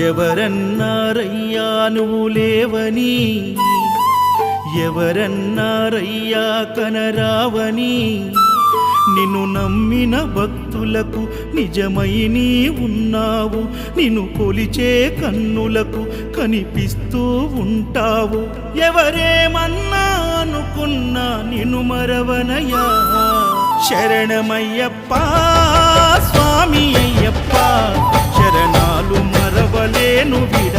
ఎవరన్నారయ్యా నువ్వు లేవని, ఎవరన్నారయ్యా కనరావని, నిన్ను నమ్మిన భక్తులకు నిజమై నీ ఉన్నావు, నిన్ను కొలిచే కన్నులకు కనిపిస్తూ ఉంటావు. ఎవరేమన్నా అనుకున్నా నిన్ను మరవనయ్యా. శరణమయ్యప్ప స్వామి అయ్యప్ప, శరణాలు మరవలేను విడ